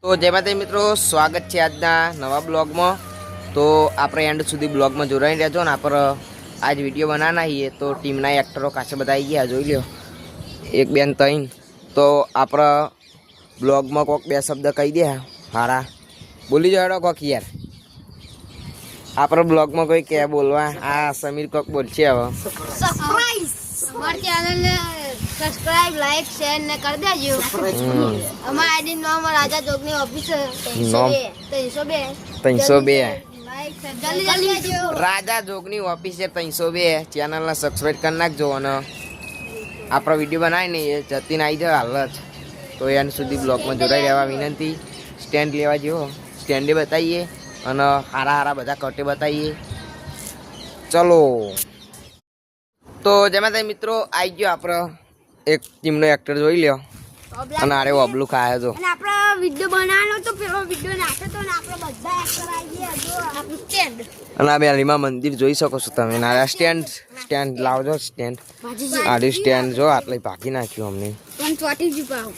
તો જય માતાજી મિત્રો, સ્વાગત છે આજના નવા બ્લોગમાં। તો આપણે એન્ડ સુધી બ્લોગમાં જોડાઈ રહેજો ને। આપણે આજ વિડીયો બનાવના છીએ તો ટીમના એક્ટરો કાશે બધા આવી ગયા, જોઈ લો, એક બેન ત્રણ। તો આપણે બ્લોગમાં કોઈક બે શબ્દ કહી દે હારા, બોલી જાડો કોક યાર। આપણે બ્લોગમાં કોઈ કે બોલવા, આ સમીર કોક બોલશે હવે। અમારી ચેનલને સબસ્ક્રાઇબ, લાઈક, શેર ને કરી દેજો। અમારા આઈડી નામ રાજા જોગની ઓફિસર 302 લાઈક જલ્દી દેજો। રાજા જોગની ઓફિસર 302 ચેનલને સબસ્ક્રાઇબ કરી નાખજો। અને આપણો વિડીયો બનાવીને એ જતીને આવી જાય હાલ જ, તો એન્ડ સુધી બ્લોગમાં જોડાઈ રહેવા વિનંતી। સ્ટેન્ડ લેવા જેવો સ્ટેન્ડે બતાવીએ અને હારા હારા બધા કટે બતાવીએ। ચલો, તો જેમાં તમે મિત્રો આવી ગયો આપણો એક ટીમનો એક્ટર જોઈ લ્યો, અને આરે ઓબલું ખાય તો અને આપણો વિડિયો બનાવવાનો તો પેલો વિડિયો નાખે તો ને આપણે બધા એક્ટર આવી ગયા। જો આપણું સ્ટેન્ડ અને આ બેલીમાં મંદિર જોઈ શકો છો તમે। આ સ્ટેન્ડ લાવજો, સ્ટેન્ડ આડી સ્ટેન્ડ જો આટલે ભાગી નાખ્યું અમને। પણ ચોટી જ પાવ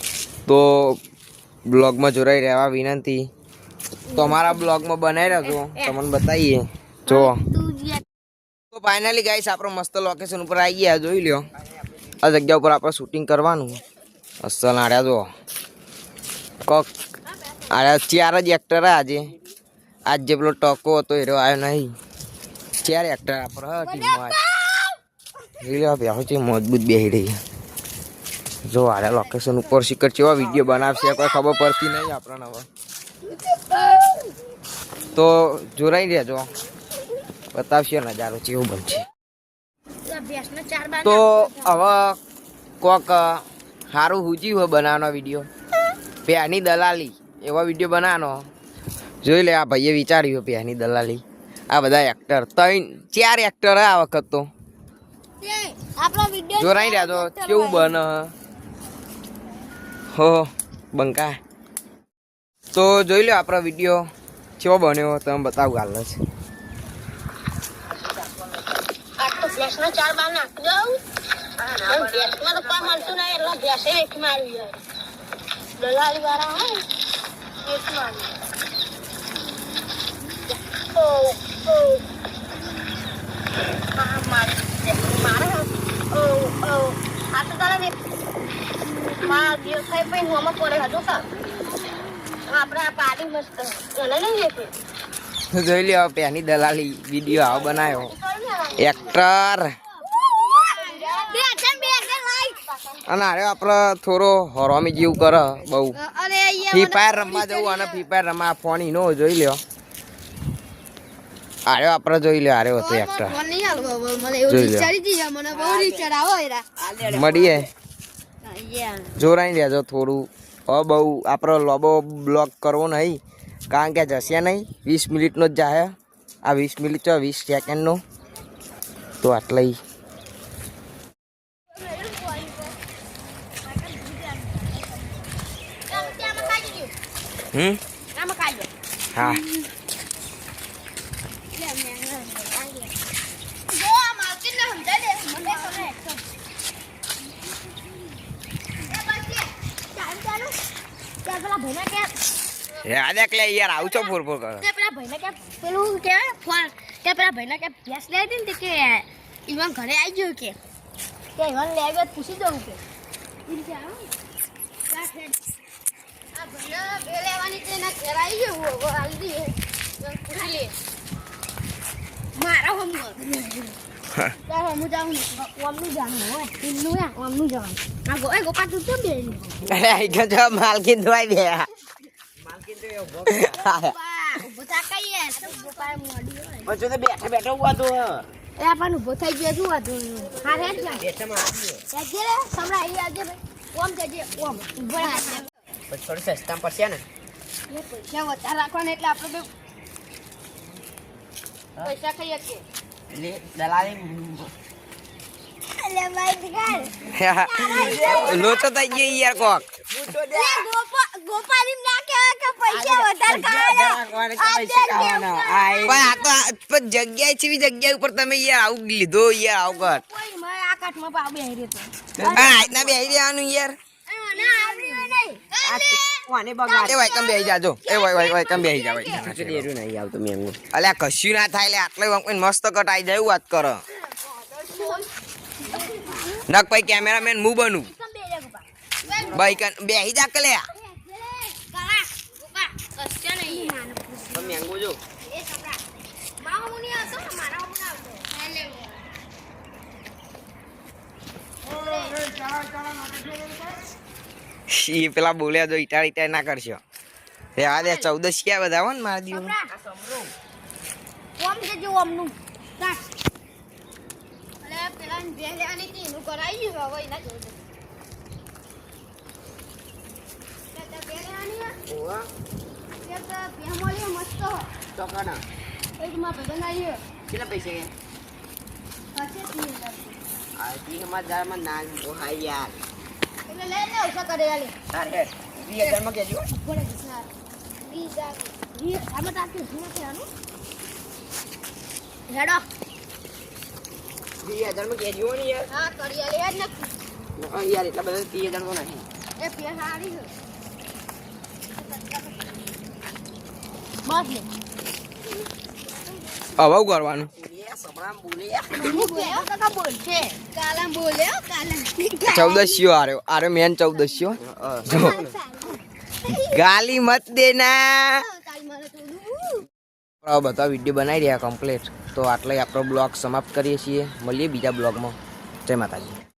તો બ્લોગમાં જોડાઈ રહેવા વિનંતી। તો અમારા બ્લોગમાં બનાવી રહેજો, તમને બતાવીએ જો। તો ફાઇનલી ગાઈસ આપણે મસ્ત લોકેશન ઉપર આવી ગયા, જોઈ લ્યો। આ જગ્યા ઉપર આપણે શૂટિંગ કરવાનું। અસલ આડ્યા જો કોક આડ્યા ચાર જ એક્ટર આજે। આજ જે પેલો ટકો હતો એ આવ્યો નહીં, ચાર એક્ટર આપણે ટીમમાં જોઈ લો। બેહો છે મજબૂત બેહી રહી જો। આડ્યા લોકેશન ઉપર શીખર કેવા વિડીયો બનાવશે કોઈ ખબર પડતી નહીં આપણને હવે। તો જોરાઈ રહેજો, બતાવશે નજારો કેવું બનશે। તો હવે કોક સારું હુજી હોય બનાવવાનો વિડીયો, પ્યાની દલાલી એવો વિડીયો બનાવવાનો। જોઈ લે, આ ભાઈએ વિચાર્યું પ્યાની દલાલી। આ બધા એક્ટર ચાર એક્ટર આ વખત તો આપણો વિડિયો જોરાઈ રહ્યા તો કેવું બને હો બંકા। તો જોઈ લો આપણો વિડીયો કેવો બન્યો, તમે બતાવું હાલ જ। ફ્લેશનો ચાર બાર નાખ દઉં અને ફ્લેશમાં તો કોઈ મળતું નહીં એટલે ફ્લેશે એક મારી જાય। દલાલી વાળા હોય એક મારી ઓ ઓ મારે ઓ ઓ આ તો તારે માં દિવસ થઈ પછી હું આમાં પડે હતો કા આપણે આ પાડી મસ્ત ચલે નહીં લેતે। જોઈ લો પ્યાની દલાલી વિડીયો આવો બનાવ્યો એક્ટર। અને અરે આપણે થોડો હરોમી જેવું કરે બહુ। ફ્રી ફાયર રમવા જવું અને ફ્રી ફાયર રમવા ફોન નો જોઈ લ્યો। અરે આપણે જોઈ લ્યો, અરે હતો એક્ટર મળીએ જોરાઈ રહેજો થોડું। હવે બહુ આપણો લોબો બ્લોક કરવો નહીં, કારણ કે જશે નહીં 20 મિનિટનો જ જાય। આ 20 મિનિટ 20 સેકન્ડનો, તો આટલે હા। યાદ એટલે યાર આવું છો ફોર ફોર કરો। પેલા ભાઈને કે પેલું કહેવાય ફોન કે પેલા ભાઈને કે ભેંસ લઈ હતી ને કે ઈવન ઘરે આવી ગયો કે ઈવન લઈ આવ્યો પૂછી દઉં કે આ ભાઈને બે લેવાની છે એના ઘરે આવી ગયો હાલ દઈએ પૂછી લે મારા હમ તાર હમ જાઉં ઓમનું જાણું હોય ઈનું યા ઓમનું જાણું આ ગોપા તું તો બે અરે આઈ ગયો જો માલકીન દવાઈ દે। પછી તો બેઠા બેઠા ઉભા તો એ આપણને ઉભો થઈ ગયો શું હતું હા રે સમરા આવી આવજે ભાઈ ઓમ જજે ઓમ ઉભો પછી થોડું સસ્તા પડશે ને, પૈસા વધારે રાખવાના એટલે આપણે પૈસા ખાઈએ કે એટલે દલાલી અલે ભાઈ લોચો થઈ ગયો યાર કોક। ગોપાલી ના કહેવાય કે પૈસા વધારે ખાવાના। જગ્યા છે જગ્યા ઉપર તમે યાર આવું લીધો યાર આવું કર કોઈ આ કાઠમાં પાવ બેહી રહ્યો તો આજના બેહી રહેવાનું યાર। મને આવડ્યું નહીં કોને બગાડ એ વાયકમ બેહી જાજો એ વાયકમ બેહી જા કે દેરું નહીં આવતું મેંગો અલ્યા કશું ના થાય લે આટલે મસ્ત કટાઈ જાય એવું વાત કર નક ભાઈ કેમેરામેન હું બનું ભાઈ બેહી જા કે લે મેંગો જો ઈ પેલા બોલ્યા જો ઈટાળ ના કરશો રે આ દે 14 ક્યાં બધા હો ને મારા દીવ ઓમ કે જો ઓમનું કાટ અલે પેલા બે લેવાની હતી એનું કરાઈ ગયું હવે એના જોડે તે બે લેવાની ઓવા કે તો બે મળ્યો મસ્ત તો કના એક માં ભગન આવ્યો કેટલા પૈસા કે હશે 3000 આ 30000 માં ના હાય યાર એટલે લે ને ઓછા કરે આલે તાર હેડ 20000 માં કેજો પડે કિસના 20000 આમાં તાકી હું કે આનું હેડો 20000 માં કેજો ને યાર હા કરી આલે યાર નક્કી યાર એટલા બધા 30000 માં નહીં એ પે હાડી છે બસ લે હવે કરવાનું એ સબરામ બોલે હું બોલ્યો કાકા બોલશે કાલા બોલ્યો કાલા 14 આરે મેન 14 જો ગાલી મત દેના કાલ મારે થોડું બધા વિડીયો બનાવી રહ્યા કમ્પ્લીટ તો આટલે આપણો બ્લોગ સમાપ્ત કરીએ છીએ મળીએ બીજા બ્લોગમાં જય માતાજી